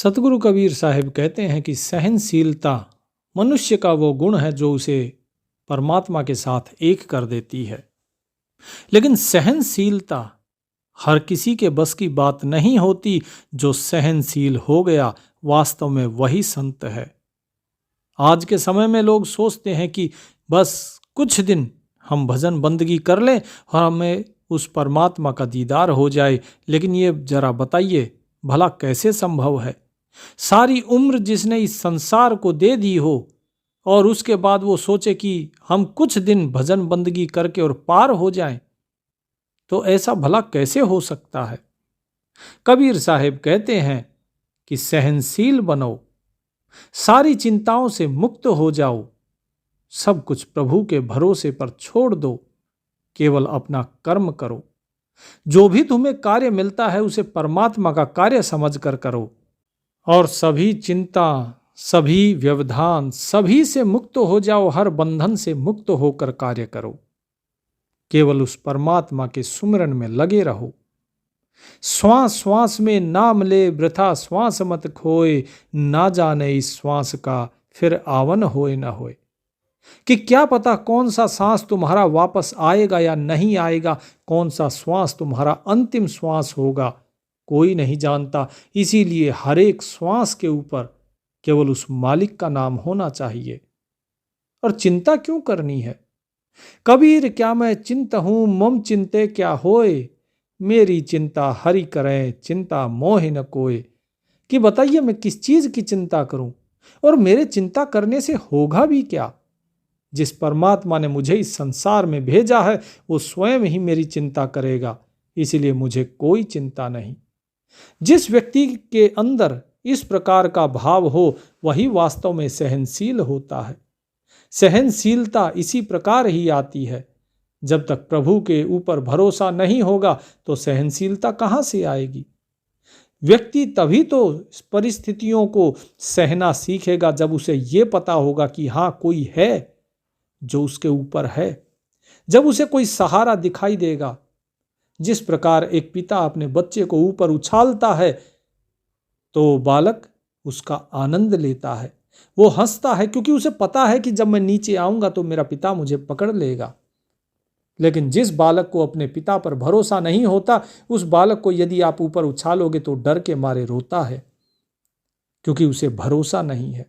सतगुरु कबीर साहिब कहते हैं कि सहनशीलता मनुष्य का वो गुण है जो उसे परमात्मा के साथ एक कर देती है। लेकिन सहनशीलता हर किसी के बस की बात नहीं होती। जो सहनशील हो गया वास्तव में वही संत है। आज के समय में लोग सोचते हैं कि बस कुछ दिन हम भजन बंदगी कर लें और हमें उस परमात्मा का दीदार हो जाए। लेकिन ये जरा बताइए, भला कैसे संभव है? सारी उम्र जिसने इस संसार को दे दी हो और उसके बाद वो सोचे कि हम कुछ दिन भजन बंदगी करके और पार हो जाएं, तो ऐसा भला कैसे हो सकता है? कबीर साहिब कहते हैं कि सहनशील बनो, सारी चिंताओं से मुक्त हो जाओ, सब कुछ प्रभु के भरोसे पर छोड़ दो, केवल अपना कर्म करो। जो भी तुम्हें कार्य मिलता है उसे परमात्मा का कार्य समझकर करो और सभी चिंता, सभी व्यवधान, सभी से मुक्त हो जाओ। हर बंधन से मुक्त होकर कार्य करो। केवल उस परमात्मा के सुमिरन में लगे रहो। श्वास श्वास में नाम ले, वृथा श्वास मत खोए, ना जाने इस श्वास का फिर आवन होए न होए। कि क्या पता कौन सा सांस तुम्हारा वापस आएगा या नहीं आएगा, कौन सा श्वास तुम्हारा अंतिम श्वास होगा, कोई नहीं जानता। इसीलिए हर एक श्वास के ऊपर केवल उस मालिक का नाम होना चाहिए। और चिंता क्यों करनी है? कबीर क्या मैं चिंत हूं, मम चिंते क्या होए, मेरी चिंता हरि करें, चिंता मोहि न कोय। कि बताइए मैं किस चीज की चिंता करूं और मेरे चिंता करने से होगा भी क्या? जिस परमात्मा ने मुझे इस संसार में भेजा है वो स्वयं ही मेरी चिंता करेगा, इसलिए मुझे कोई चिंता नहीं। जिस व्यक्ति के अंदर इस प्रकार का भाव हो वही वास्तव में सहनशील होता है। सहनशीलता इसी प्रकार ही आती है। जब तक प्रभु के ऊपर भरोसा नहीं होगा तो सहनशीलता कहां से आएगी? व्यक्ति तभी तो परिस्थितियों को सहना सीखेगा जब उसे ये पता होगा कि हाँ, कोई है जो उसके ऊपर है, जब उसे कोई सहारा दिखाई देगा। जिस प्रकार एक पिता अपने बच्चे को ऊपर उछालता है तो बालक उसका आनंद लेता है, वो हंसता है क्योंकि उसे पता है कि जब मैं नीचे आऊंगा तो मेरा पिता मुझे पकड़ लेगा। लेकिन जिस बालक को अपने पिता पर भरोसा नहीं होता, उस बालक को यदि आप ऊपर उछालोगे तो डर के मारे रोता है क्योंकि उसे भरोसा नहीं है।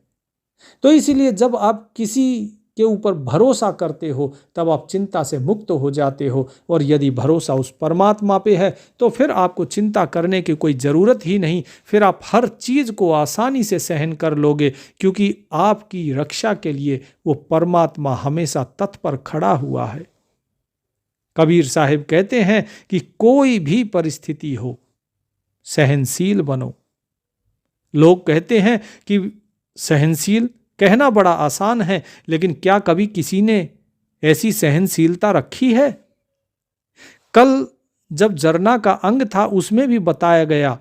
तो इसीलिए जब आप किसी के ऊपर भरोसा करते हो तब आप चिंता से मुक्त हो जाते हो। और यदि भरोसा उस परमात्मा पे है तो फिर आपको चिंता करने की कोई ज़रूरत ही नहीं। फिर आप हर चीज़ को आसानी से सहन कर लोगे क्योंकि आपकी रक्षा के लिए वो परमात्मा हमेशा तत्पर खड़ा हुआ है। कबीर साहिब कहते हैं कि कोई भी परिस्थिति हो, सहनशील बनो। लोग कहते हैं कि सहनशील कहना बड़ा आसान है, लेकिन क्या कभी किसी ने ऐसी सहनशीलता रखी है? कल जब जरना का अंग था उसमें भी बताया गया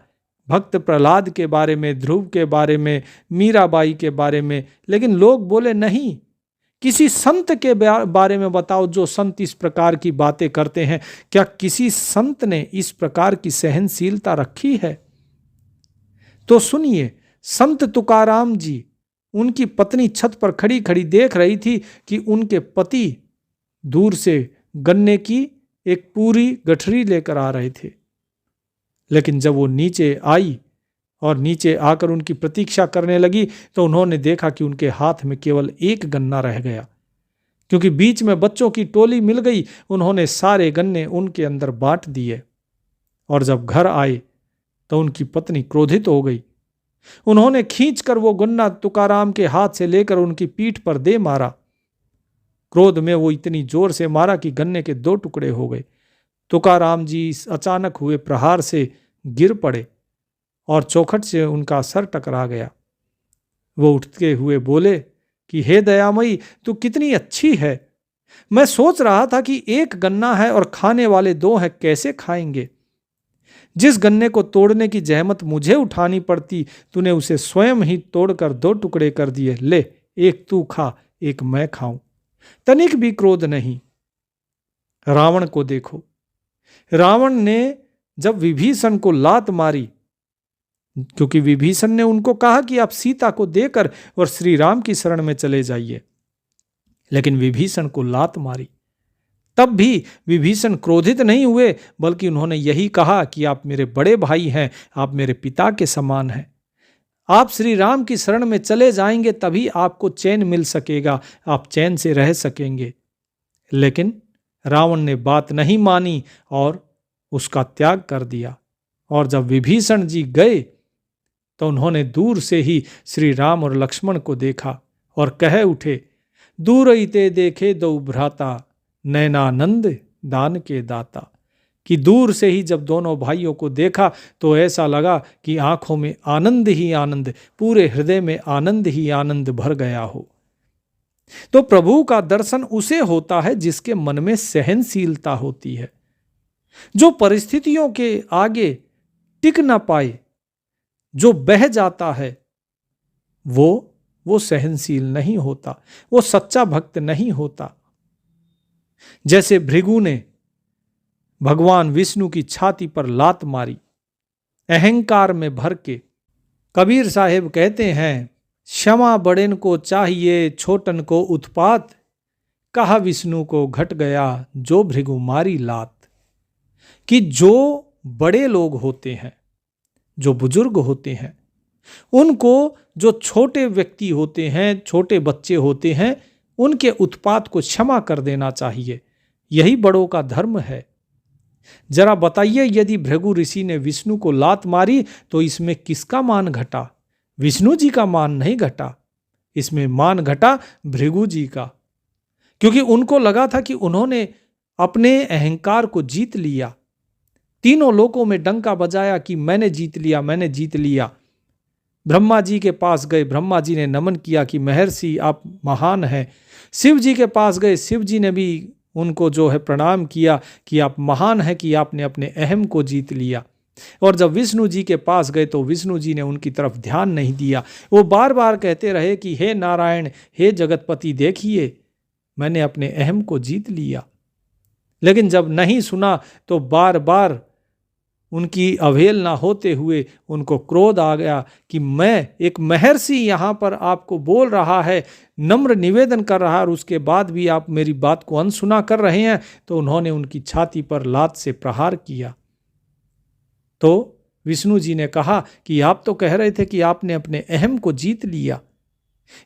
भक्त प्रहलाद के बारे में, ध्रुव के बारे में, मीराबाई के बारे में। लेकिन लोग बोले नहीं, किसी संत के बारे में बताओ जो संत इस प्रकार की बातें करते हैं। क्या किसी संत ने इस प्रकार की सहनशीलता रखी है? तो सुनिए, संत तुकाराम जी, उनकी पत्नी छत पर खड़ी खड़ी देख रही थी कि उनके पति दूर से गन्ने की एक पूरी गठरी लेकर आ रहे थे। लेकिन जब वो नीचे आई और नीचे आकर उनकी प्रतीक्षा करने लगी तो उन्होंने देखा कि उनके हाथ में केवल एक गन्ना रह गया, क्योंकि बीच में बच्चों की टोली मिल गई। उन्होंने सारे गन्ने उनके अंदर बांट दिए और जब घर आए तो उनकी पत्नी क्रोधित हो गई। उन्होंने खींचकर वो गन्ना तुकाराम के हाथ से लेकर उनकी पीठ पर दे मारा। क्रोध में वो इतनी जोर से मारा कि गन्ने के 2 टुकड़े हो गए। तुकाराम जी इस अचानक हुए प्रहार से गिर पड़े और चौखट से उनका सर टकरा गया। वो उठते हुए बोले कि हे दयामयी, तू कितनी अच्छी है। मैं सोच रहा था कि एक गन्ना है और खाने वाले 2 हैं, कैसे खाएंगे। जिस गन्ने को तोड़ने की जहमत मुझे उठानी पड़ती, तूने उसे स्वयं ही तोड़कर 2 टुकड़े कर दिए। ले, एक तू खा, एक मैं खाऊं। तनिक भी क्रोध नहीं। रावण को देखो, रावण ने जब विभीषण को लात मारी क्योंकि विभीषण ने उनको कहा कि आप सीता को देकर और श्री राम की शरण में चले जाइए, लेकिन विभीषण को लात मारी। तब भी विभीषण क्रोधित नहीं हुए, बल्कि उन्होंने यही कहा कि आप मेरे बड़े भाई हैं, आप मेरे पिता के समान हैं। आप श्री राम की शरण में चले जाएंगे तभी आपको चैन मिल सकेगा, आप चैन से रह सकेंगे। लेकिन रावण ने बात नहीं मानी और उसका त्याग कर दिया। और जब विभीषण जी गए तो उन्होंने दूर से ही श्री राम और लक्ष्मण को देखा और कह उठे, दूर इते देखे दो भ्राता, नैनानंद दान के दाता। कि दूर से ही जब दोनों भाइयों को देखा तो ऐसा लगा कि आंखों में आनंद ही आनंद, पूरे हृदय में आनंद ही आनंद भर गया हो। तो प्रभु का दर्शन उसे होता है जिसके मन में सहनशीलता होती है, जो परिस्थितियों के आगे टिक ना पाए, जो बह जाता है, वो सहनशील नहीं होता, वो सच्चा भक्त नहीं होता। जैसे भृगु ने भगवान विष्णु की छाती पर लात मारी अहंकार में भर के। कबीर साहेब कहते हैं, क्षमा बड़ेन को चाहिए छोटन को उत्पात, कहा विष्णु को घट गया जो भृगु मारी लात। कि जो बड़े लोग होते हैं, जो बुजुर्ग होते हैं, उनको जो छोटे व्यक्ति होते हैं, छोटे बच्चे होते हैं, उनके उत्पात को क्षमा कर देना चाहिए। यही बड़ों का धर्म है। जरा बताइए, यदि भृगु ऋषि ने विष्णु को लात मारी तो इसमें किसका मान घटा? विष्णु जी का मान नहीं घटा, इसमें मान घटा भृगु जी का। क्योंकि उनको लगा था कि उन्होंने अपने अहंकार को जीत लिया, तीनों लोकों में डंका बजाया कि मैंने जीत लिया, मैंने जीत लिया। ब्रह्मा जी के पास गए, ब्रह्मा जी ने नमन किया कि महर्षि आप महान हैं। शिव जी के पास गए, शिव जी ने भी उनको जो है प्रणाम किया कि आप महान हैं, कि आपने अपने अहम को जीत लिया। और जब विष्णु जी के पास गए तो विष्णु जी ने उनकी तरफ ध्यान नहीं दिया। वो बार बार कहते रहे कि हे नारायण, हे जगतपति, देखिए मैंने अपने अहम को जीत लिया। लेकिन जब नहीं सुना तो बार बार उनकी अवहेलना होते हुए उनको क्रोध आ गया कि मैं एक महर्षि यहाँ पर आपको बोल रहा है, नम्र निवेदन कर रहा है, और उसके बाद भी आप मेरी बात को अनसुना कर रहे हैं। तो उन्होंने उनकी छाती पर लात से प्रहार किया। तो विष्णु जी ने कहा कि आप तो कह रहे थे कि आपने अपने अहम को जीत लिया।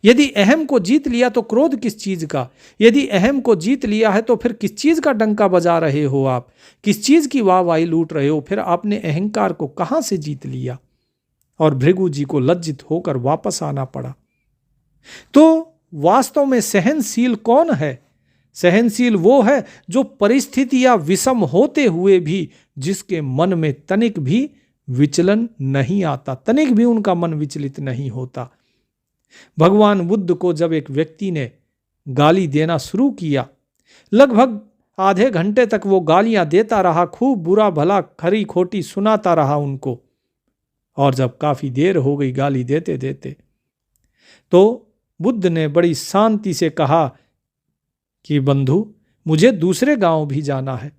यदि अहम को जीत लिया तो क्रोध किस चीज का? यदि अहम को जीत लिया है तो फिर किस चीज का डंका बजा रहे हो आप? किस चीज की वाहवाही लूट रहे हो? फिर आपने अहंकार को कहां से जीत लिया? और भृगु जी को लज्जित होकर वापस आना पड़ा। तो वास्तव में सहनशील कौन है? सहनशील वो है जो परिस्थितियां विषम होते हुए भी जिसके मन में तनिक भी विचलन नहीं आता, तनिक भी उनका मन विचलित नहीं होता। भगवान बुद्ध को जब एक व्यक्ति ने गाली देना शुरू किया, लगभग आधे घंटे तक वो गालियां देता रहा, खूब बुरा भला खरी खोटी सुनाता रहा उनको। और जब काफी देर हो गई गाली देते देते, तो बुद्ध ने बड़ी शांति से कहा कि बंधु, मुझे दूसरे गांव भी जाना है।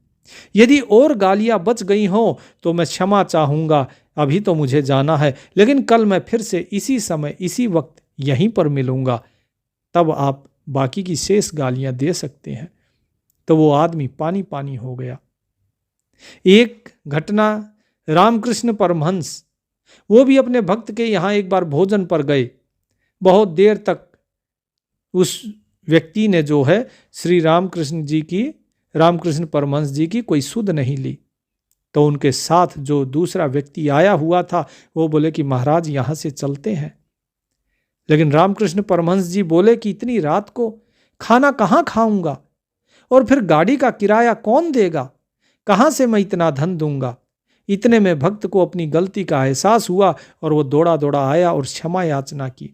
यदि और गालियां बच गई हों तो मैं क्षमा चाहूंगा, अभी तो मुझे जाना है, लेकिन कल मैं फिर से इसी समय इसी वक्त यहीं पर मिलूंगा, तब आप बाकी की शेष गालियां दे सकते हैं। तो वो आदमी पानी पानी हो गया। एक घटना, रामकृष्ण परमहंस, वो भी अपने भक्त के यहाँ एक बार भोजन पर गए। बहुत देर तक उस व्यक्ति ने जो है श्री रामकृष्ण परमहंस जी की कोई सुध नहीं ली। तो उनके साथ जो दूसरा व्यक्ति आया हुआ था वो बोले कि महाराज यहाँ से चलते हैं। लेकिन रामकृष्ण परमहंस जी बोले कि इतनी रात को खाना कहाँ खाऊंगा, और फिर गाड़ी का किराया कौन देगा, कहाँ से मैं इतना धन दूंगा। इतने में भक्त को अपनी गलती का एहसास हुआ और वो दौड़ा दौड़ा आया और क्षमा याचना की।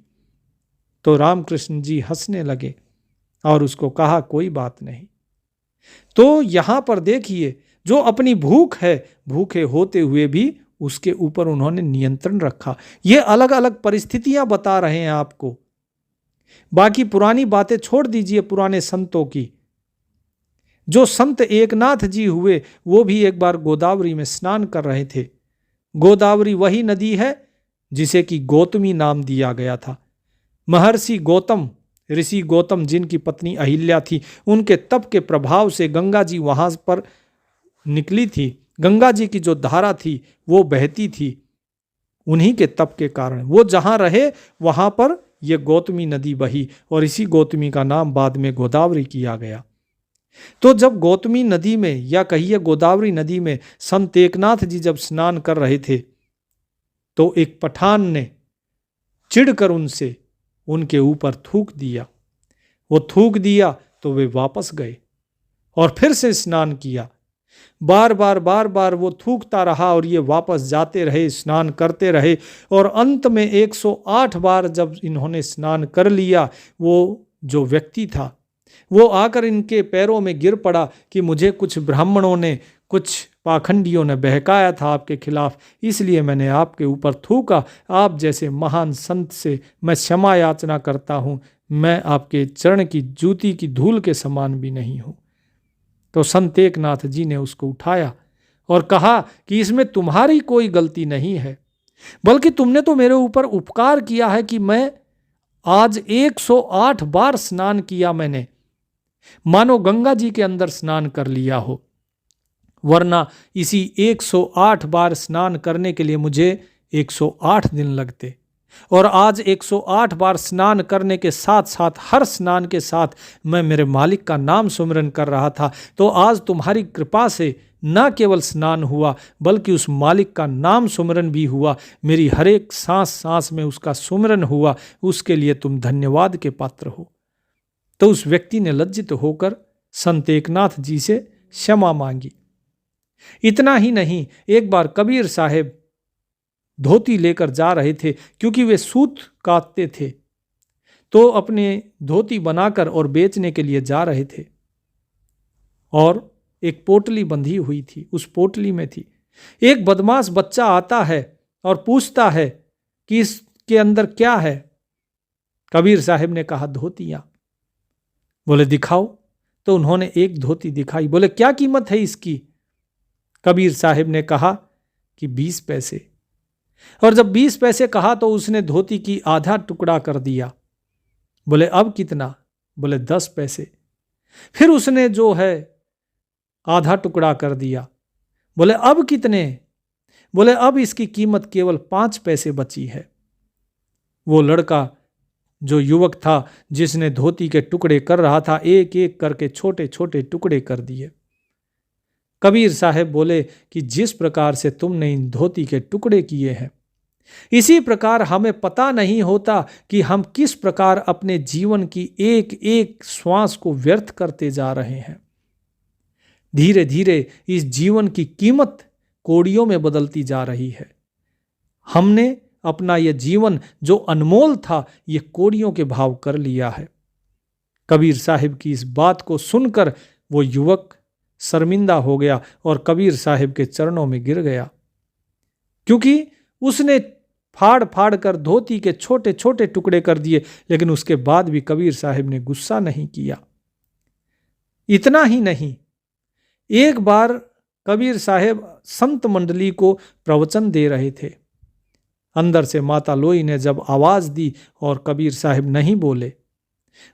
तो रामकृष्ण जी हंसने लगे और उसको कहा कोई बात नहीं। तो यहां पर देखिए, जो अपनी भूख है, भूखे होते हुए भी उसके ऊपर उन्होंने नियंत्रण रखा। ये अलग अलग परिस्थितियां बता रहे हैं आपको। बाकी पुरानी बातें छोड़ दीजिए, पुराने संतों की। जो संत एकनाथ जी हुए वो भी एक बार गोदावरी में स्नान कर रहे थे। गोदावरी वही नदी है जिसे कि गौतमी नाम दिया गया था। महर्षि गौतम, ऋषि गौतम जिनकी पत्नी अहिल्या थी, उनके तप के प्रभाव से गंगा जी वहां पर निकली थी। गंगा जी की जो धारा थी वो बहती थी, उन्हीं के तप के कारण वो जहां रहे वहां पर यह गौतमी नदी बही और इसी गौतमी का नाम बाद में गोदावरी किया गया। तो जब गौतमी नदी में या कहिए गोदावरी नदी में संत एकनाथ जी जब स्नान कर रहे थे तो एक पठान ने चिढ़कर उनसे उनके ऊपर थूक दिया। वो थूक दिया तो वे वापस गए और फिर से स्नान किया। बार बार वो थूकता रहा और ये वापस जाते रहे, स्नान करते रहे और अंत में 108 बार जब इन्होंने स्नान कर लिया, वो जो व्यक्ति था वो आकर इनके पैरों में गिर पड़ा कि मुझे कुछ ब्राह्मणों ने, कुछ पाखंडियों ने बहकाया था आपके खिलाफ, इसलिए मैंने आपके ऊपर थूका। आप जैसे महान संत से मैं क्षमा याचना करता हूँ, मैं आपके चरण की जूती की धूल के समान भी नहीं हूँ। तो संत एकनाथ जी ने उसको उठाया और कहा कि इसमें तुम्हारी कोई गलती नहीं है, बल्कि तुमने तो मेरे ऊपर उपकार किया है कि मैं आज 108 बार स्नान किया, मैंने मानो गंगा जी के अंदर स्नान कर लिया हो, वरना इसी 108 बार स्नान करने के लिए मुझे 108 दिन लगते। और आज 108 बार स्नान करने के साथ साथ, हर स्नान के साथ मैं मेरे मालिक का नाम सुमिरन कर रहा था। तो आज तुम्हारी कृपा से न केवल स्नान हुआ बल्कि उस मालिक का नाम सुमिरन भी हुआ, मेरी हर एक सांस सांस में उसका सुमिरन हुआ, उसके लिए तुम धन्यवाद के पात्र हो। तो उस व्यक्ति ने लज्जित होकर संत एकनाथ जी से क्षमा मांगी। इतना ही नहीं, एक बार कबीर साहब धोती लेकर जा रहे थे, क्योंकि वे सूत काटते थे, तो अपने धोती बनाकर और बेचने के लिए जा रहे थे और एक पोटली बंधी हुई थी, उस पोटली में थी एक बदमाश बच्चा आता है और पूछता है कि इसके अंदर क्या है। कबीर साहब ने कहा धोतियां। बोले दिखाओ। तो उन्होंने एक धोती दिखाई। बोले क्या कीमत है इसकी? कबीर साहब ने कहा कि 20 पैसे। और जब 20 पैसे कहा तो उसने धोती की आधा टुकड़ा कर दिया। बोले अब कितना? बोले 10 पैसे। फिर उसने जो है आधा टुकड़ा कर दिया। बोले अब कितने? बोले अब इसकी कीमत केवल 5 पैसे बची है। वो लड़का जो युवक था जिसने धोती के टुकड़े कर रहा था, एक एक करके छोटे छोटे टुकड़े कर दिए। कबीर साहब बोले कि जिस प्रकार से तुमने इन धोती के टुकड़े किए हैं, इसी प्रकार हमें पता नहीं होता कि हम किस प्रकार अपने जीवन की एक एक श्वास को व्यर्थ करते जा रहे हैं। धीरे धीरे इस जीवन की कीमत कौड़ियों में बदलती जा रही है। हमने अपना यह जीवन जो अनमोल था, यह कौड़ियों के भाव कर लिया है। कबीर साहब की इस बात को सुनकर वो युवक शर्मिंदा हो गया और कबीर साहब के चरणों में गिर गया, क्योंकि उसने फाड़ फाड़ कर धोती के छोटे छोटे टुकड़े कर दिए, लेकिन उसके बाद भी कबीर साहब ने गुस्सा नहीं किया। इतना ही नहीं, एक बार कबीर साहब संत मंडली को प्रवचन दे रहे थे। अंदर से माता लोई ने जब आवाज दी और कबीर साहब नहीं बोले,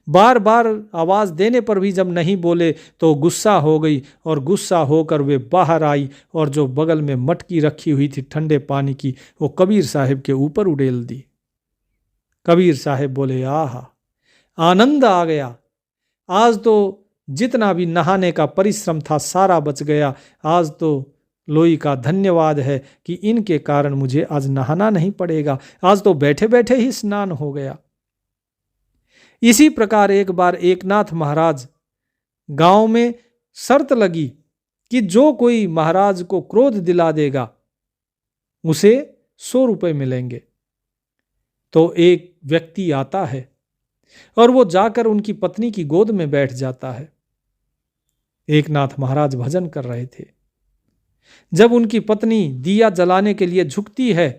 बार बार आवाज देने पर भी जब नहीं बोले तो गुस्सा हो गई और गुस्सा होकर वे बाहर आई और जो बगल में मटकी रखी हुई थी ठंडे पानी की, वो कबीर साहब के ऊपर उड़ेल दी। कबीर साहब बोले आहा, आनंद आ गया, आज तो जितना भी नहाने का परिश्रम था सारा बच गया। आज तो लोई का धन्यवाद है कि इनके कारण मुझे आज नहाना नहीं पड़ेगा, आज तो बैठे बैठे ही स्नान हो गया। इसी प्रकार एक बार एकनाथ महाराज गांव में शर्त लगी कि जो कोई महाराज को क्रोध दिला देगा उसे 100 रुपए मिलेंगे। तो एक व्यक्ति आता है और वो जाकर उनकी पत्नी की गोद में बैठ जाता है। एकनाथ महाराज भजन कर रहे थे। जब उनकी पत्नी दिया जलाने के लिए झुकती है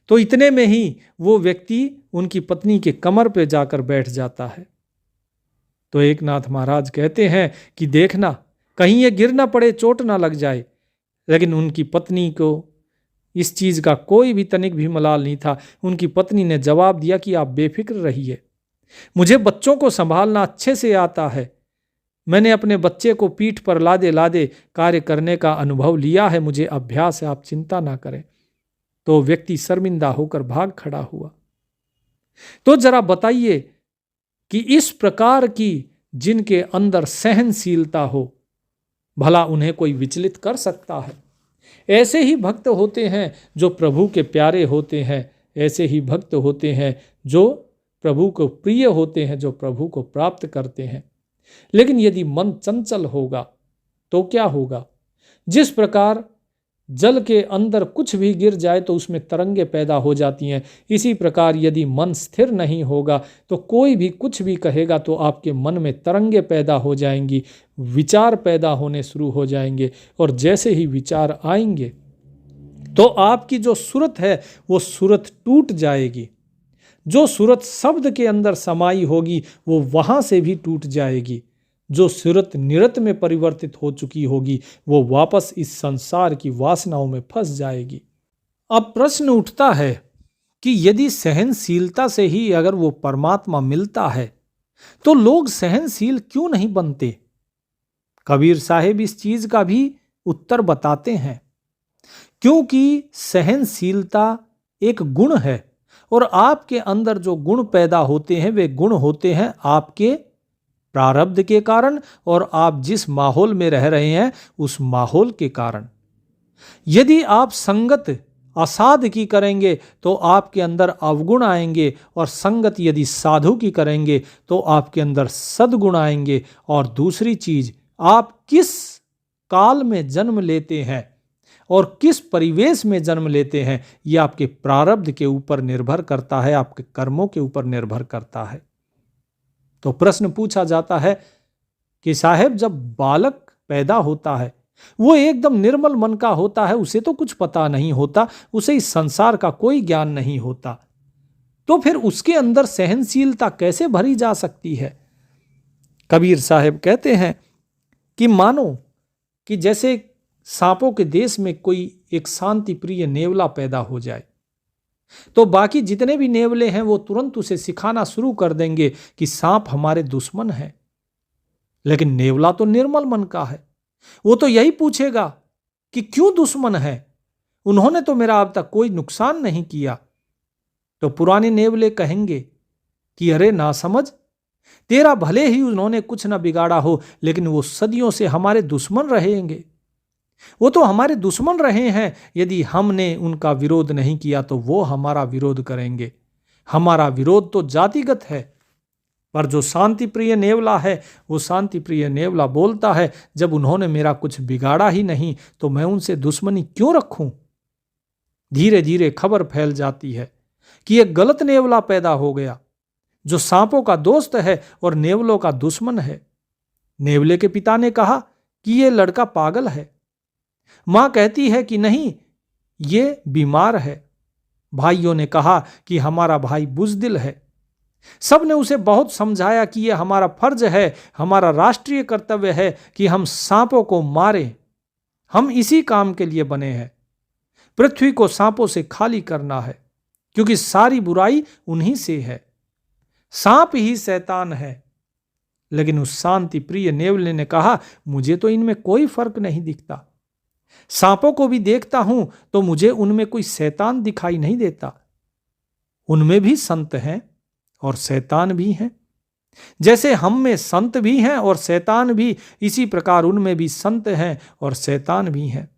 तो इतने में ही वो व्यक्ति उनकी पत्नी के कमर पे जाकर बैठ जाता है। तो एकनाथ महाराज कहते हैं कि देखना कहीं ये गिर ना पड़े, चोट ना लग जाए। लेकिन उनकी पत्नी को इस चीज का कोई भी तनिक भी मलाल नहीं था। उनकी पत्नी ने जवाब दिया कि आप बेफिक्र रहिए, मुझे बच्चों को संभालना अच्छे से आता है। मैंने अपने बच्चे को पीठ पर लादे लादे कार्य करने का अनुभव लिया है, मुझे अभ्यास है, आप चिंता ना करें। तो व्यक्ति शर्मिंदा होकर भाग खड़ा हुआ। तो जरा बताइए कि इस प्रकार की जिनके अंदर सहनशीलता हो, भला उन्हें कोई विचलित कर सकता है? ऐसे ही भक्त होते हैं जो प्रभु के प्यारे होते हैं, ऐसे ही भक्त होते हैं जो प्रभु को प्रिय होते हैं, जो प्रभु को प्राप्त करते हैं। लेकिन यदि मन चंचल होगा तो क्या होगा? जिस प्रकार जल के अंदर कुछ भी गिर जाए तो उसमें तरंगे पैदा हो जाती हैं, इसी प्रकार यदि मन स्थिर नहीं होगा तो कोई भी कुछ भी कहेगा तो आपके मन में तरंगे पैदा हो जाएंगी, विचार पैदा होने शुरू हो जाएंगे। और जैसे ही विचार आएंगे तो आपकी जो सूरत है वो सूरत टूट जाएगी। जो सूरत शब्द के अंदर समाई होगी वो वहां से भी टूट जाएगी। जो सूरत निरत में परिवर्तित हो चुकी होगी वो वापस इस संसार की वासनाओं में फंस जाएगी। अब प्रश्न उठता है कि यदि सहनशीलता से ही अगर वो परमात्मा मिलता है तो लोग सहनशील क्यों नहीं बनते? कबीर साहिब इस चीज का भी उत्तर बताते हैं, क्योंकि सहनशीलता एक गुण है और आपके अंदर जो गुण पैदा होते हैं वे गुण होते हैं आपके प्रारब्ध के कारण और आप जिस माहौल में रह रहे हैं उस माहौल के कारण। यदि आप संगत असाध की करेंगे तो आपके अंदर अवगुण आएंगे, और संगत यदि साधु की करेंगे तो आपके अंदर सद्गुण आएंगे। और दूसरी चीज, आप किस काल में जन्म लेते हैं और किस परिवेश में जन्म लेते हैं यह आपके प्रारब्ध के ऊपर निर्भर करता है, आपके कर्मों के ऊपर निर्भर करता है। तो प्रश्न पूछा जाता है कि साहब, जब बालक पैदा होता है वो एकदम निर्मल मन का होता है, उसे तो कुछ पता नहीं होता, उसे इस संसार का कोई ज्ञान नहीं होता, तो फिर उसके अंदर सहनशीलता कैसे भरी जा सकती है? कबीर साहब कहते हैं कि मानो कि जैसे सांपों के देश में कोई एक शांति प्रिय नेवला पैदा हो जाए तो बाकी जितने भी नेवले हैं वो तुरंत उसे सिखाना शुरू कर देंगे कि सांप हमारे दुश्मन है। लेकिन नेवला तो निर्मल मन का है, वो तो यही पूछेगा कि क्यों दुश्मन है, उन्होंने तो मेरा अब तक कोई नुकसान नहीं किया। तो पुराने नेवले कहेंगे कि अरे ना समझ, तेरा भले ही उन्होंने कुछ ना बिगाड़ा हो लेकिन वो सदियों से हमारे दुश्मन रहेंगे, वो तो हमारे दुश्मन रहे हैं। यदि हमने उनका विरोध नहीं किया तो वो हमारा विरोध करेंगे। हमारा विरोध तो जातिगत है। पर जो शांति प्रिय नेवला है वो शांति प्रिय नेवला बोलता है, जब उन्होंने मेरा कुछ बिगाड़ा ही नहीं तो मैं उनसे दुश्मनी क्यों रखूं? धीरे धीरे खबर फैल जाती है कि एक गलत नेवला पैदा हो गया जो सांपों का दोस्त है और नेवलों का दुश्मन है। नेवले के पिता ने कहा कि ये लड़का पागल है। मां कहती है कि नहीं, ये बीमार है। भाइयों ने कहा कि हमारा भाई बुज़दिल है। सब ने उसे बहुत समझाया कि यह हमारा फर्ज है, हमारा राष्ट्रीय कर्तव्य है कि हम सांपों को मारें। हम इसी काम के लिए बने हैं, पृथ्वी को सांपों से खाली करना है, क्योंकि सारी बुराई उन्हीं से है। सांप ही शैतान है। लेकिन उस शांति प्रिय नेवले ने कहा, मुझे तो इनमें कोई फर्क नहीं दिखता। सांपों को भी देखता हूं तो मुझे उनमें कोई शैतान दिखाई नहीं देता। उनमें भी संत हैं और शैतान भी हैं। जैसे हम में संत भी हैं और शैतान भी, इसी प्रकार उनमें भी संत हैं और शैतान भी हैं।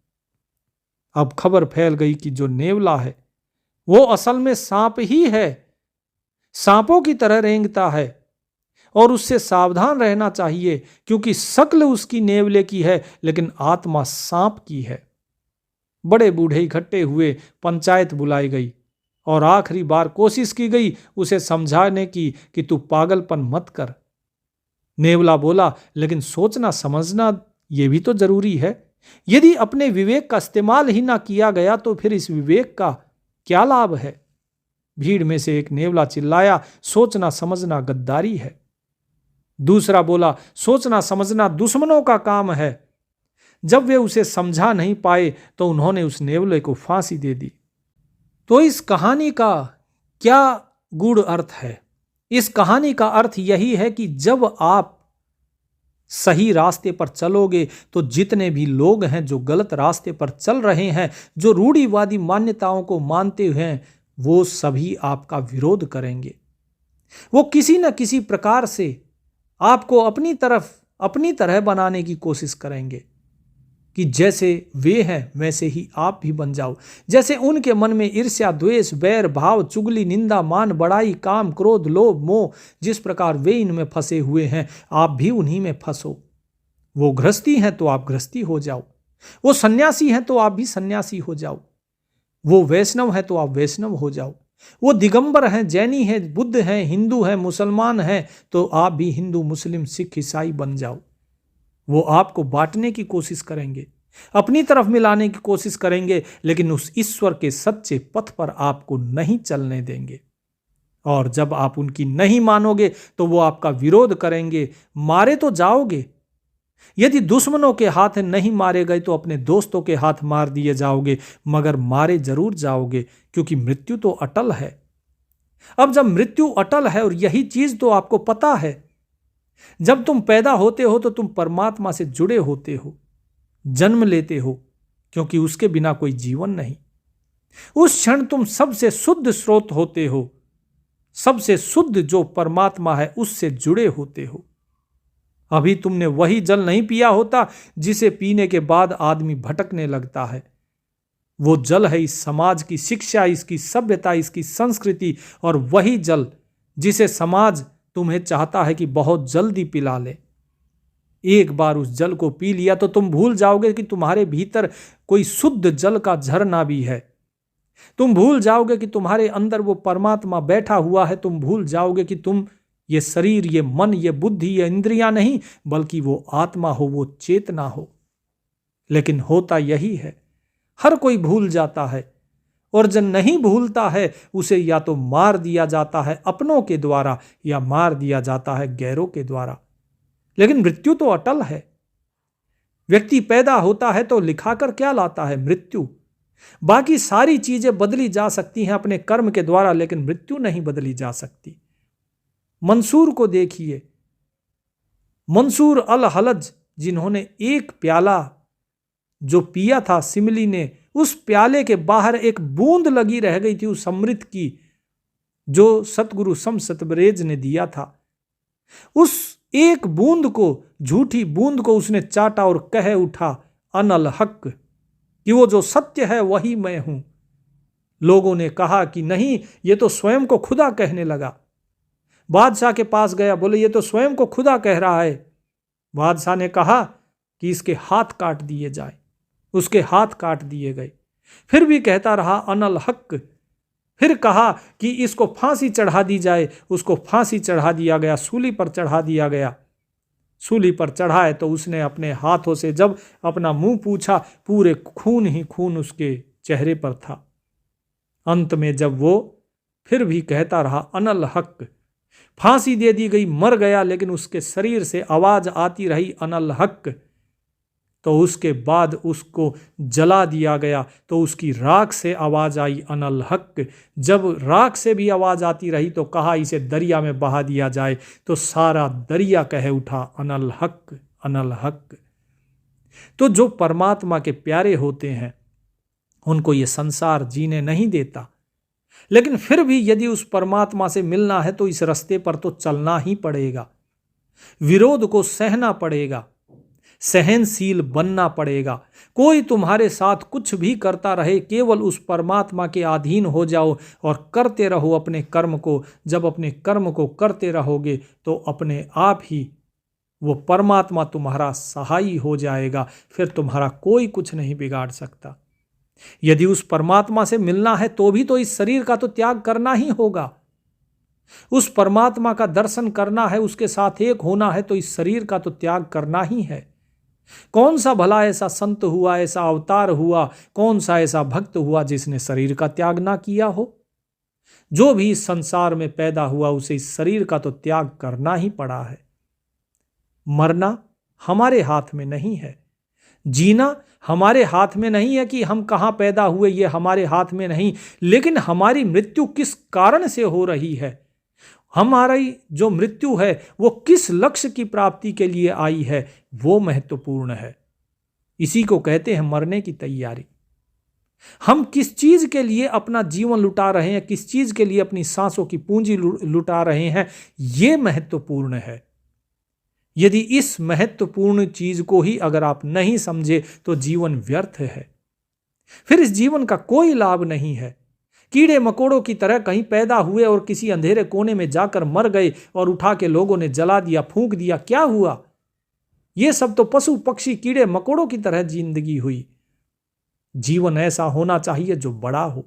अब खबर फैल गई कि जो नेवला है वो असल में सांप ही है, सांपों की तरह रेंगता है और उससे सावधान रहना चाहिए, क्योंकि शक्ल उसकी नेवले की है लेकिन आत्मा सांप की है। बड़े बूढ़े इकट्ठे हुए, पंचायत बुलाई गई और आखिरी बार कोशिश की गई उसे समझाने की कि तू पागलपन मत कर। नेवला बोला, लेकिन सोचना समझना यह भी तो जरूरी है। यदि अपने विवेक का इस्तेमाल ही ना किया गया तो फिर इस विवेक का क्या लाभ है? भीड़ में से एक नेवला चिल्लाया, सोचना समझना गद्दारी है। दूसरा बोला, सोचना समझना दुश्मनों का काम है। जब वे उसे समझा नहीं पाए तो उन्होंने उस नेवले को फांसी दे दी। तो इस कहानी का क्या गूढ़ अर्थ है? इस कहानी का अर्थ यही है कि जब आप सही रास्ते पर चलोगे तो जितने भी लोग हैं जो गलत रास्ते पर चल रहे हैं, जो रूढ़िवादी मान्यताओं को मानते हैं, वो सभी आपका विरोध करेंगे। वो किसी न किसी प्रकार से आपको अपनी तरह बनाने की कोशिश करेंगे कि जैसे वे हैं वैसे ही आप भी बन जाओ। जैसे उनके मन में ईर्ष्या, द्वेष, बैर भाव, चुगली, निंदा, मान, बड़ाई, काम, क्रोध, लोभ, मोह, जिस प्रकार वे इनमें फंसे हुए हैं, आप भी उन्हीं में फंसो। वो गृहस्थी हैं तो आप गृहस्थी हो जाओ, वो सन्यासी हैं तो आप भी सन्यासी हो जाओ, वो वैष्णव है तो आप वैष्णव हो जाओ, वो दिगंबर हैं, जैनी हैं, बुद्ध हैं, हिंदू हैं, मुसलमान हैं तो आप भी हिंदू, मुस्लिम, सिख, ईसाई बन जाओ। वो आपको बांटने की कोशिश करेंगे, अपनी तरफ मिलाने की कोशिश करेंगे, लेकिन उस ईश्वर के सच्चे पथ पर आपको नहीं चलने देंगे। और जब आप उनकी नहीं मानोगे तो वो आपका विरोध करेंगे। मारे तो जाओगे, यदि दुश्मनों के हाथ नहीं मारे गए तो अपने दोस्तों के हाथ मार दिए जाओगे, मगर मारे जरूर जाओगे, क्योंकि मृत्यु तो अटल है। अब जब मृत्यु अटल है और यही चीज तो आपको पता है, जब तुम पैदा होते हो तो तुम परमात्मा से जुड़े होते हो, जन्म लेते हो, क्योंकि उसके बिना कोई जीवन नहीं। उस क्षण तुम सबसे शुद्ध स्रोत होते हो, सबसे शुद्ध जो परमात्मा है उससे जुड़े होते हो। अभी तुमने वही जल नहीं पिया होता जिसे पीने के बाद आदमी भटकने लगता है। वो जल है इस समाज की शिक्षा, इसकी सभ्यता, इसकी संस्कृति, और वही जल जिसे समाज तुम्हें चाहता है कि बहुत जल्दी पिला ले। एक बार उस जल को पी लिया तो तुम भूल जाओगे कि तुम्हारे भीतर कोई शुद्ध जल का झरना भी है। तुम भूल जाओगे कि तुम्हारे अंदर वो परमात्मा बैठा हुआ है। तुम भूल जाओगे कि तुम ये शरीर, ये मन, ये बुद्धि, ये इंद्रियां नहीं, बल्कि वो आत्मा हो, वो चेतना हो। लेकिन होता यही है, हर कोई भूल जाता है, और जब नहीं भूलता है उसे या तो मार दिया जाता है अपनों के द्वारा या मार दिया जाता है गैरों के द्वारा। लेकिन मृत्यु तो अटल है। व्यक्ति पैदा होता है तो लिखाकर क्या लाता है? मृत्यु। बाकी सारी चीजें बदली जा सकती हैं अपने कर्म के द्वारा, लेकिन मृत्यु नहीं बदली जा सकती। मंसूर को देखिए, मंसूर अल हलज, जिन्होंने एक प्याला जो पिया था सिमली ने, उस प्याले के बाहर एक बूंद लगी रह गई थी उस अमृत की जो सतगुरु सम सतबरेज ने दिया था। उस एक बूंद को, झूठी बूंद को उसने चाटा और कह उठा अनल हक, कि वो जो सत्य है वही मैं हूं। लोगों ने कहा कि नहीं, ये तो स्वयं को खुदा कहने लगा। बादशाह के पास गया, बोले ये तो स्वयं को खुदा कह रहा है। बादशाह ने कहा कि इसके हाथ काट दिए जाए। उसके हाथ काट दिए गए। फिर भी कहता रहा अनल हक। फिर कहा कि इसको फांसी चढ़ा दी जाए। उसको फांसी चढ़ा दिया गया, सूली पर चढ़ा दिया गया। सूली पर चढ़ाए तो उसने अपने हाथों से जब अपना मुंह पूछा, पूरे खून ही खून उसके चेहरे पर था। अंत में जब वो फिर भी कहता रहा अनल हक, फांसी दे दी गई, मर गया, लेकिन उसके शरीर से आवाज आती रही अनल हक। तो उसके बाद उसको जला दिया गया तो उसकी राख से आवाज आई अनल हक। जब राख से भी आवाज आती रही तो कहा इसे दरिया में बहा दिया जाए, तो सारा दरिया कह उठा अनल हक, अनल हक। तो जो परमात्मा के प्यारे होते हैं उनको ये संसार जीने नहीं देता, लेकिन फिर भी यदि उस परमात्मा से मिलना है तो इस रास्ते पर तो चलना ही पड़ेगा। विरोध को सहना पड़ेगा, सहनशील बनना पड़ेगा। कोई तुम्हारे साथ कुछ भी करता रहे, केवल उस परमात्मा के अधीन हो जाओ और करते रहो अपने कर्म को। जब अपने कर्म को करते रहोगे तो अपने आप ही वो परमात्मा तुम्हारा सहाई हो जाएगा। फिर तुम्हारा कोई कुछ नहीं बिगाड़ सकता। यदि उस परमात्मा से मिलना है तो भी तो इस शरीर का तो त्याग करना ही होगा। उस परमात्मा का दर्शन करना है, उसके साथ एक होना है, तो इस शरीर का तो त्याग करना ही है। कौन सा भला ऐसा संत हुआ, ऐसा अवतार हुआ, कौन सा ऐसा भक्त हुआ जिसने शरीर का त्याग ना किया हो? जो भी इस संसार में पैदा हुआ उसे इस शरीर का तो त्याग करना ही पड़ा है। मरना हमारे हाथ में नहीं है। जीना हमारे हाथ में नहीं है कि हम कहाँ पैदा हुए, ये हमारे हाथ में नहीं, लेकिन हमारी मृत्यु किस कारण से हो रही है, हमारी जो मृत्यु है वो किस लक्ष्य की प्राप्ति के लिए आई है, वो महत्वपूर्ण है। इसी को कहते हैं मरने की तैयारी। हम किस चीज के लिए अपना जीवन लुटा रहे हैं, किस चीज के लिए अपनी सांसों की पूंजी लुटा रहे हैं, ये महत्वपूर्ण है। यदि इस महत्वपूर्ण चीज को ही अगर आप नहीं समझे तो जीवन व्यर्थ है, फिर इस जीवन का कोई लाभ नहीं है। कीड़े मकोड़ों की तरह कहीं पैदा हुए और किसी अंधेरे कोने में जाकर मर गए और उठा के लोगों ने जला दिया, फूंक दिया, क्या हुआ? ये सब तो पशु पक्षी कीड़े मकोड़ों की तरह जिंदगी हुई। जीवन ऐसा होना चाहिए जो बड़ा हो,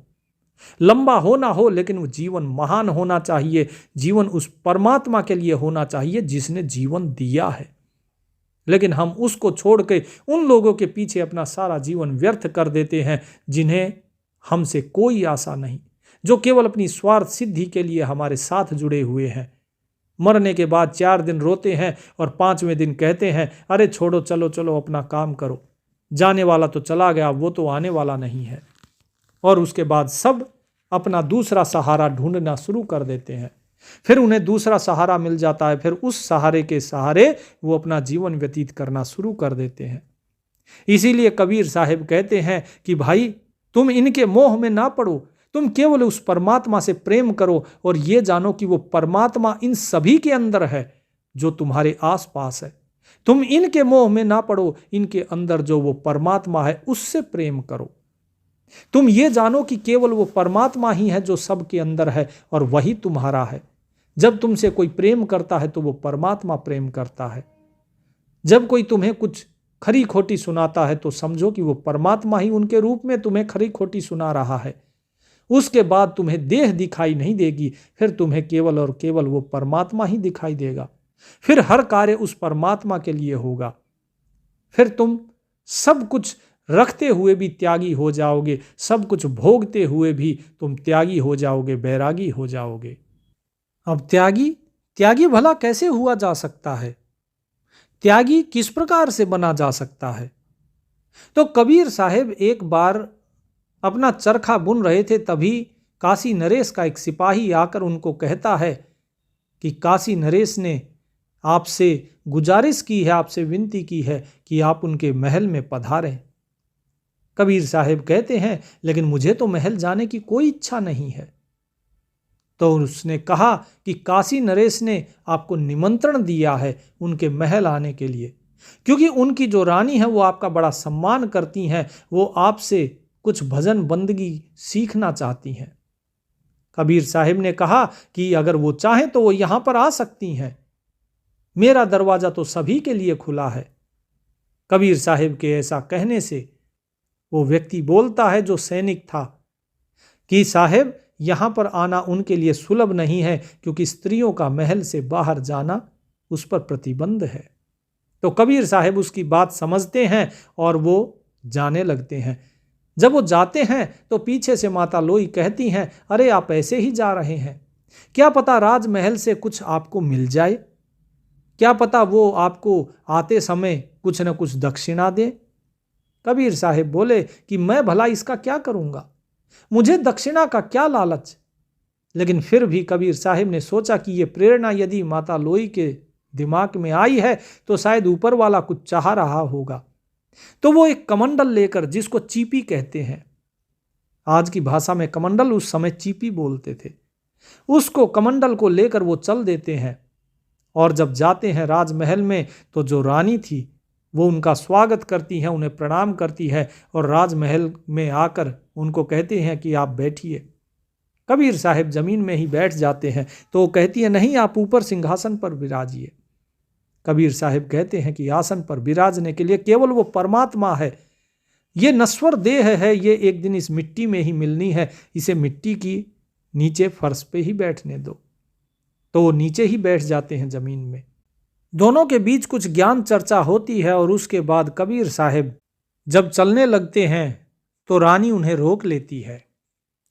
लंबा हो ना हो, लेकिन वो जीवन महान होना चाहिए। जीवन उस परमात्मा के लिए होना चाहिए जिसने जीवन दिया है। लेकिन हम उसको छोड़ के उन लोगों के पीछे अपना सारा जीवन व्यर्थ कर देते हैं जिन्हें हमसे कोई आशा नहीं, जो केवल अपनी स्वार्थ सिद्धि के लिए हमारे साथ जुड़े हुए हैं। मरने के बाद 4 दिन रोते हैं और 5वें दिन कहते हैं अरे छोड़ो, चलो चलो अपना काम करो, जाने वाला तो चला गया, वो तो आने वाला नहीं है। और उसके बाद सब अपना दूसरा सहारा ढूंढना शुरू कर देते हैं। फिर उन्हें दूसरा सहारा मिल जाता है, फिर उस सहारे के सहारे वो अपना जीवन व्यतीत करना शुरू कर देते हैं। इसीलिए कबीर साहिब कहते हैं कि भाई तुम इनके मोह में ना पड़ो, तुम केवल उस परमात्मा से प्रेम करो और ये जानो कि वो परमात्मा इन सभी के अंदर है जो तुम्हारे आसपास है। तुम इनके मोह में ना पड़ो, इनके अंदर जो वो परमात्मा है उससे प्रेम करो। तुम ये जानो कि केवल वो परमात्मा ही है जो सबके अंदर है और वही तुम्हारा है। जब तुमसे कोई प्रेम करता है तो वो परमात्मा प्रेम करता है। जब कोई तुम्हें कुछ खरी खोटी सुनाता है तो समझो कि वो परमात्मा ही उनके रूप में तुम्हें खरी खोटी सुना रहा है। उसके बाद तुम्हें देह दिखाई नहीं देगी, फिर तुम्हें केवल और केवल वो परमात्मा ही दिखाई देगा। फिर हर कार्य उस परमात्मा के लिए होगा। फिर तुम सब कुछ रखते हुए भी त्यागी हो जाओगे, सब कुछ भोगते हुए भी तुम त्यागी हो जाओगे, बैरागी हो जाओगे। अब त्यागी भला कैसे हुआ जा सकता है? त्यागी किस प्रकार से बना जा सकता है? तो कबीर साहब एक बार अपना चरखा बुन रहे थे, तभी काशी नरेश का एक सिपाही आकर उनको कहता है कि काशी नरेश ने आपसे गुजारिश की है, आपसे विनती की है कि आप उनके महल में पधारें। कबीर साहब कहते हैं लेकिन मुझे तो महल जाने की कोई इच्छा नहीं है। तो उसने कहा कि काशी नरेश ने आपको निमंत्रण दिया है उनके महल आने के लिए, क्योंकि उनकी जो रानी है वो आपका बड़ा सम्मान करती हैं, वो आपसे कुछ भजन बंदगी सीखना चाहती हैं। कबीर साहब ने कहा कि अगर वो चाहें तो वो यहाँ पर आ सकती हैं, मेरा दरवाज़ा तो सभी के लिए खुला है। कबीर साहब के ऐसा कहने से वो व्यक्ति बोलता है जो सैनिक था कि साहब यहाँ पर आना उनके लिए सुलभ नहीं है, क्योंकि स्त्रियों का महल से बाहर जाना उस पर प्रतिबंध है। तो कबीर साहब उसकी बात समझते हैं और वो जाने लगते हैं। जब वो जाते हैं तो पीछे से माता लोई कहती हैं अरे आप ऐसे ही जा रहे हैं, क्या पता राजमहल से कुछ आपको मिल जाए, क्या पता वो आपको आते समय कुछ न कुछ दक्षिणा दे। कबीर साहब बोले कि मैं भला इसका क्या करूंगा, मुझे दक्षिणा का क्या लालच। लेकिन फिर भी कबीर साहब ने सोचा कि ये प्रेरणा यदि माता लोई के दिमाग में आई है तो शायद ऊपर वाला कुछ चाह रहा होगा। तो वो एक कमंडल लेकर, जिसको चीपी कहते हैं, आज की भाषा में कमंडल, उस समय चीपी बोलते थे, उसको कमंडल को लेकर वो चल देते हैं। और जब जाते हैं राजमहल में तो जो रानी थी वो उनका स्वागत करती है, उन्हें प्रणाम करती है और राजमहल में आकर उनको कहते हैं कि आप बैठिए। कबीर साहब जमीन में ही बैठ जाते हैं तो वो कहती है नहीं, आप ऊपर सिंहासन पर विराजिए। कबीर साहब कहते हैं कि आसन पर विराजने के लिए केवल वो परमात्मा है, ये नश्वर देह है, ये एक दिन इस मिट्टी में ही मिलनी है, इसे मिट्टी की नीचे फर्श पे ही बैठने दो। तो वो नीचे ही बैठ जाते हैं जमीन में। दोनों के बीच कुछ ज्ञान चर्चा होती है और उसके बाद कबीर साहब जब चलने लगते हैं तो रानी उन्हें रोक लेती है।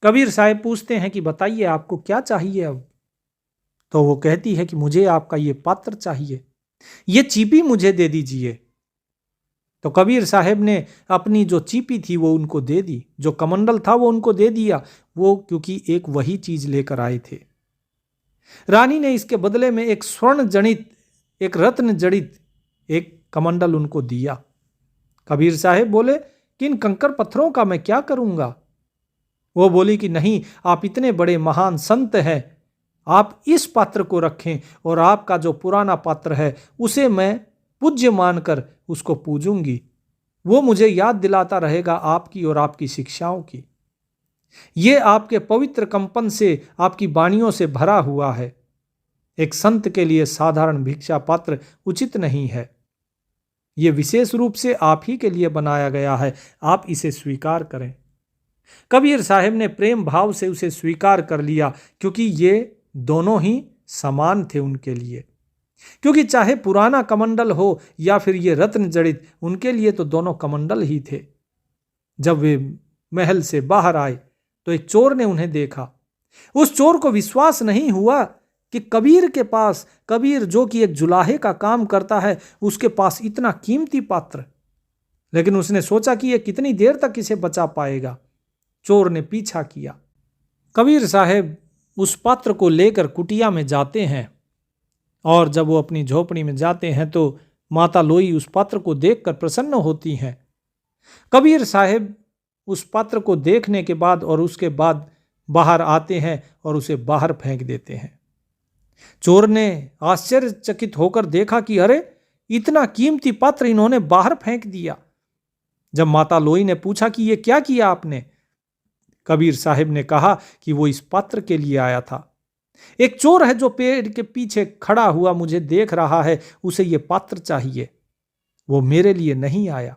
कबीर साहब पूछते हैं कि बताइए आपको क्या चाहिए अब। तो वो कहती है कि मुझे आपका ये पात्र चाहिए, ये चीपी मुझे दे दीजिए। तो कबीर साहब ने अपनी जो चीपी थी वो उनको दे दी, जो कमंडल था वो उनको दे दिया, वो क्योंकि एक वही चीज लेकर आए थे। रानी ने इसके बदले में एक स्वर्ण जड़ित, एक रत्न जड़ित एक कमंडल उनको दिया। कबीर साहब बोले कि इन कंकड़ पत्थरों का मैं क्या करूंगा? वो बोली कि नहीं, आप इतने बड़े महान संत हैं, आप इस पात्र को रखें और आपका जो पुराना पात्र है उसे मैं पूज्य मानकर उसको पूजूंगी। वो मुझे याद दिलाता रहेगा आपकी और आपकी शिक्षाओं की। ये आपके पवित्र कंपन से, आपकी वाणियों से भरा हुआ है। एक संत के लिए साधारण भिक्षा पात्र उचित नहीं है। ये विशेष रूप से आप ही के लिए बनाया गया है, आप इसे स्वीकार करें। कबीर साहब ने प्रेम भाव से उसे स्वीकार कर लिया, क्योंकि ये दोनों ही समान थे उनके लिए। क्योंकि चाहे पुराना कमंडल हो या फिर ये रत्न जड़ित, उनके लिए तो दोनों कमंडल ही थे। जब वे महल से बाहर आए तो एक चोर ने उन्हें देखा। उस चोर को विश्वास नहीं हुआ कि कबीर के पास, कबीर जो कि एक जुलाहे का काम करता है, उसके पास इतना कीमती पात्र। लेकिन उसने सोचा कि यह कितनी देर तक इसे बचा पाएगा। चोर ने पीछा किया। कबीर साहब उस पात्र को लेकर कुटिया में जाते हैं और जब वो अपनी झोपड़ी में जाते हैं तो माता लोई उस पात्र को देखकर प्रसन्न होती हैं। कबीर साहब उस पात्र को देखने के बाद और उसके बाद बाहर आते हैं और उसे बाहर फेंक देते हैं। चोर ने आश्चर्यचकित होकर देखा कि अरे, इतना कीमती पात्र इन्होंने बाहर फेंक दिया। जब माता लोई ने पूछा कि ये क्या किया आपने, कबीर साहब ने कहा कि वो इस पात्र के लिए आया था। एक चोर है जो पेड़ के पीछे खड़ा हुआ मुझे देख रहा है, उसे ये पात्र चाहिए, वो मेरे लिए नहीं आया,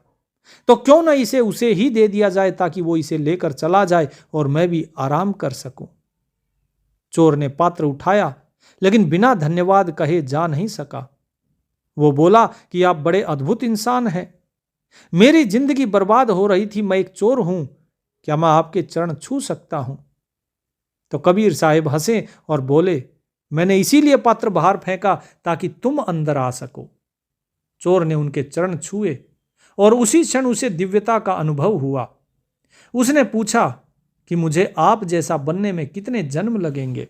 तो क्यों ना इसे उसे ही दे दिया जाए ताकि वो इसे लेकर चला जाए और मैं भी आराम कर सकूं। चोर ने पात्र उठाया, लेकिन बिना धन्यवाद कहे जा नहीं सका। वो बोला कि आप बड़े अद्भुत इंसान हैं, मेरी जिंदगी बर्बाद हो रही थी, मैं एक चोर हूं, क्या मैं आपके चरण छू सकता हूं? तो कबीर साहब हंसे और बोले, मैंने इसीलिए पात्र बाहर फेंका ताकि तुम अंदर आ सको। चोर ने उनके चरण छुए और उसी क्षण उसे दिव्यता का अनुभव हुआ। उसने पूछा कि मुझे आप जैसा बनने में कितने जन्म लगेंगे?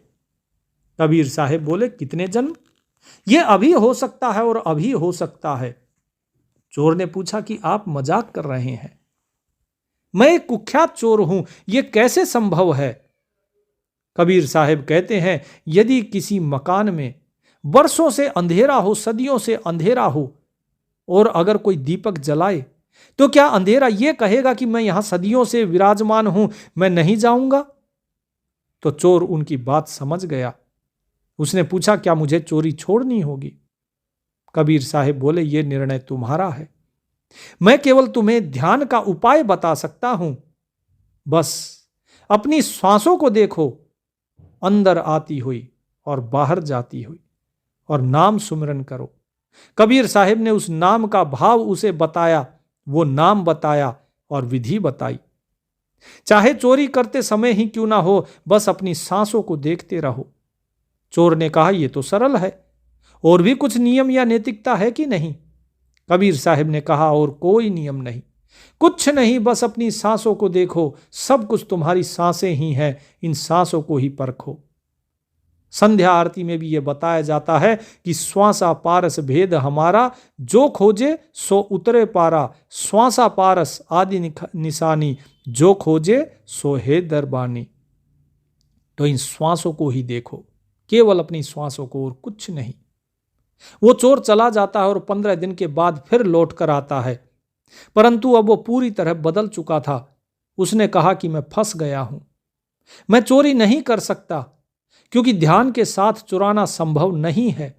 कबीर साहब बोले, कितने जन्म? यह अभी हो सकता है और अभी हो सकता है। चोर ने पूछा कि आप मजाक कर रहे हैं? मैं एक कुख्यात चोर हूं, यह कैसे संभव है? कबीर साहब कहते हैं, यदि किसी मकान में वर्षों से अंधेरा हो, सदियों से अंधेरा हो, और अगर कोई दीपक जलाए तो क्या अंधेरा यह कहेगा कि मैं यहां सदियों से विराजमान हूं, मैं नहीं जाऊंगा? तो चोर उनकी बात समझ गया। उसने पूछा, क्या मुझे चोरी छोड़नी होगी? कबीर साहब बोले, यह निर्णय तुम्हारा है, मैं केवल तुम्हें ध्यान का उपाय बता सकता हूं। बस अपनी सांसों को देखो, अंदर आती हुई और बाहर जाती हुई, और नाम सुमिरन करो। कबीर साहब ने उस नाम का भाव उसे बताया, वो नाम बताया और विधि बताई। चाहे चोरी करते समय ही क्यों ना हो, बस अपनी सांसों को देखते रहो। चोर ने कहा, यह तो सरल है, और भी कुछ नियम या नैतिकता है कि नहीं? कबीर साहब ने कहा, और कोई नियम नहीं, कुछ नहीं, बस अपनी सांसों को देखो, सब कुछ तुम्हारी सांसें ही हैं, इन सांसों को ही परखो। संध्या आरती में भी यह बताया जाता है कि श्वासा पारस भेद हमारा, जो खोजे सो उतरे पारा, श्वासा पारस आदि निशानी, जो खोजे सो है दरबानी। तो इन श्वासों को ही देखो, केवल अपनी श्वासों को, और कुछ नहीं। वो चोर चला जाता है और 15 दिन के बाद फिर लौट कर आता है, परंतु अब वो पूरी तरह बदल चुका था। उसने कहा कि मैं फंस गया हूं, मैं चोरी नहीं कर सकता, क्योंकि ध्यान के साथ चुराना संभव नहीं है।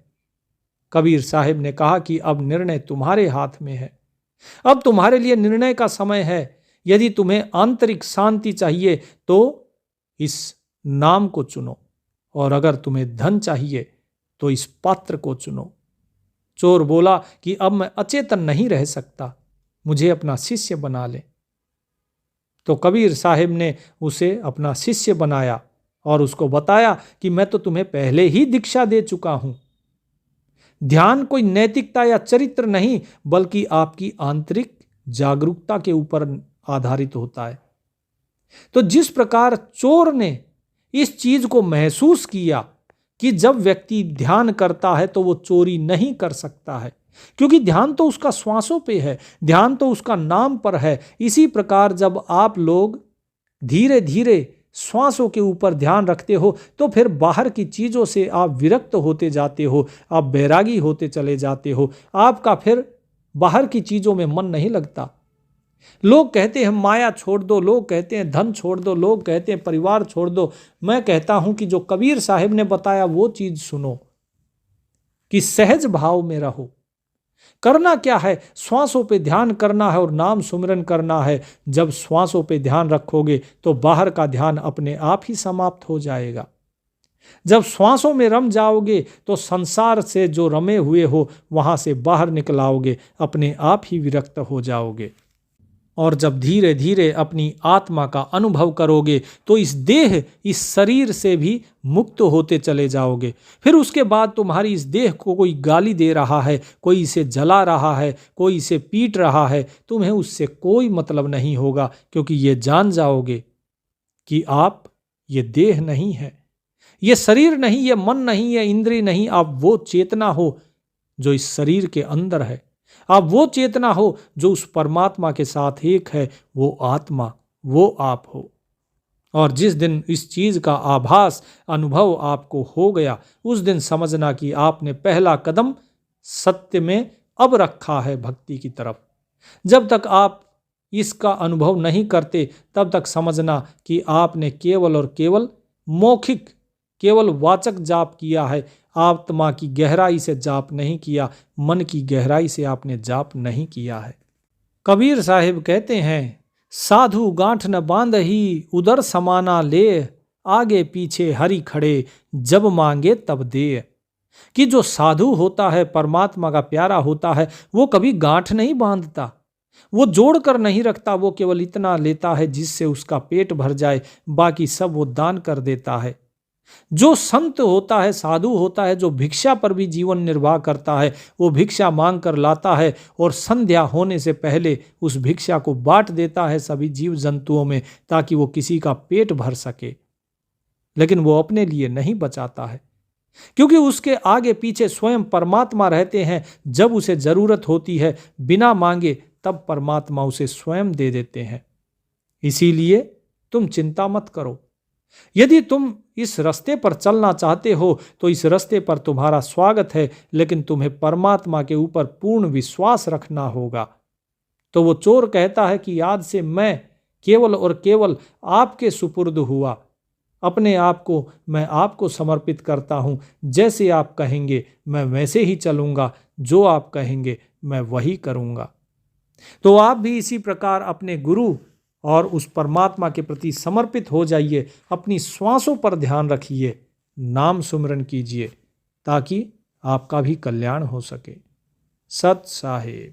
कबीर साहब ने कहा कि अब निर्णय तुम्हारे हाथ में है, अब तुम्हारे लिए निर्णय का समय है। यदि तुम्हें आंतरिक शांति चाहिए तो इस नाम को चुनो, और अगर तुम्हें धन चाहिए तो इस पात्र को चुनो। चोर बोला कि अब मैं अचेतन नहीं रह सकता, मुझे अपना शिष्य बना ले। तो कबीर साहब ने उसे अपना शिष्य बनाया और उसको बताया कि मैं तो तुम्हें पहले ही दीक्षा दे चुका हूं। ध्यान कोई नैतिकता या चरित्र नहीं, बल्कि आपकी आंतरिक जागरूकता के ऊपर आधारित होता है। तो जिस प्रकार चोर ने इस चीज को महसूस किया कि जब व्यक्ति ध्यान करता है तो वो चोरी नहीं कर सकता है, क्योंकि ध्यान तो उसका श्वासों पे है, ध्यान तो उसका नाम पर है। इसी प्रकार जब आप लोग धीरे धीरे श्वासों के ऊपर ध्यान रखते हो तो फिर बाहर की चीजों से आप विरक्त होते जाते हो, आप बैरागी होते चले जाते हो, आपका फिर बाहर की चीजों में मन नहीं लगता। लोग कहते हैं माया छोड़ दो, लोग कहते हैं धन छोड़ दो, लोग कहते हैं परिवार छोड़ दो। मैं कहता हूं कि जो कबीर साहिब ने बताया वो चीज सुनो कि सहज भाव में रहो। करना क्या है? श्वासों पे ध्यान करना है और नाम सुमिरन करना है। जब श्वासों पे ध्यान रखोगे तो बाहर का ध्यान अपने आप ही समाप्त हो जाएगा। जब श्वासों में रम जाओगे तो संसार से जो रमे हुए हो वहां से बाहर निकल आओगे, अपने आप ही विरक्त हो जाओगे। और जब धीरे धीरे अपनी आत्मा का अनुभव करोगे तो इस देह, इस शरीर से भी मुक्त होते चले जाओगे। फिर उसके बाद तुम्हारी इस देह को कोई गाली दे रहा है, कोई इसे जला रहा है, कोई इसे पीट रहा है, तुम्हें उससे कोई मतलब नहीं होगा, क्योंकि ये जान जाओगे कि आप ये देह नहीं है, ये शरीर नहीं, ये मन नहीं, ये इंद्रिय नहीं। आप वो चेतना हो जो इस शरीर के अंदर है, आप वो चेतना हो जो उस परमात्मा के साथ एक है, वो आत्मा, वो आप हो। और जिस दिन इस चीज का आभास, अनुभव आपको हो गया, उस दिन समझना कि आपने पहला कदम सत्य में अब रखा है भक्ति की तरफ। जब तक आप इसका अनुभव नहीं करते तब तक समझना कि आपने केवल और केवल मौखिक, केवल वाचक जाप किया है, आत्मा की गहराई से जाप नहीं किया, मन की गहराई से आपने जाप नहीं किया है। कबीर साहिब कहते हैं, साधु गांठ न बांधही उदर समाना ले, आगे पीछे हरि खड़े जब मांगे तब दे। कि जो साधु होता है, परमात्मा का प्यारा होता है, वो कभी गांठ नहीं बांधता, वो जोड़ कर नहीं रखता, वो केवल इतना लेता है जिससे उसका पेट भर जाए, बाकी सब वो दान कर देता है। जो संत होता है, साधु होता है, जो भिक्षा पर भी जीवन निर्वाह करता है, वो भिक्षा मांग कर लाता है और संध्या होने से पहले उस भिक्षा को बांट देता है सभी जीव जंतुओं में, ताकि वो किसी का पेट भर सके। लेकिन वो अपने लिए नहीं बचाता है, क्योंकि उसके आगे पीछे स्वयं परमात्मा रहते हैं। जब उसे जरूरत होती है, बिना मांगे, तब परमात्मा उसे स्वयं दे देते हैं। इसीलिए तुम चिंता मत करो। यदि तुम इस रास्ते पर चलना चाहते हो तो इस रास्ते पर तुम्हारा स्वागत है, लेकिन तुम्हें परमात्मा के ऊपर पूर्ण विश्वास रखना होगा। तो वो चोर कहता है कि आज से मैं केवल और केवल आपके सुपुर्द हुआ, अपने आप को मैं आपको समर्पित करता हूं। जैसे आप कहेंगे मैं वैसे ही चलूंगा, जो आप कहेंगे मैं वही करूंगा। तो आप भी इसी प्रकार अपने गुरु और उस परमात्मा के प्रति समर्पित हो जाइए, अपनी श्वासों पर ध्यान रखिए, नाम सुमिरन कीजिए, ताकि आपका भी कल्याण हो सके। सत साहिब।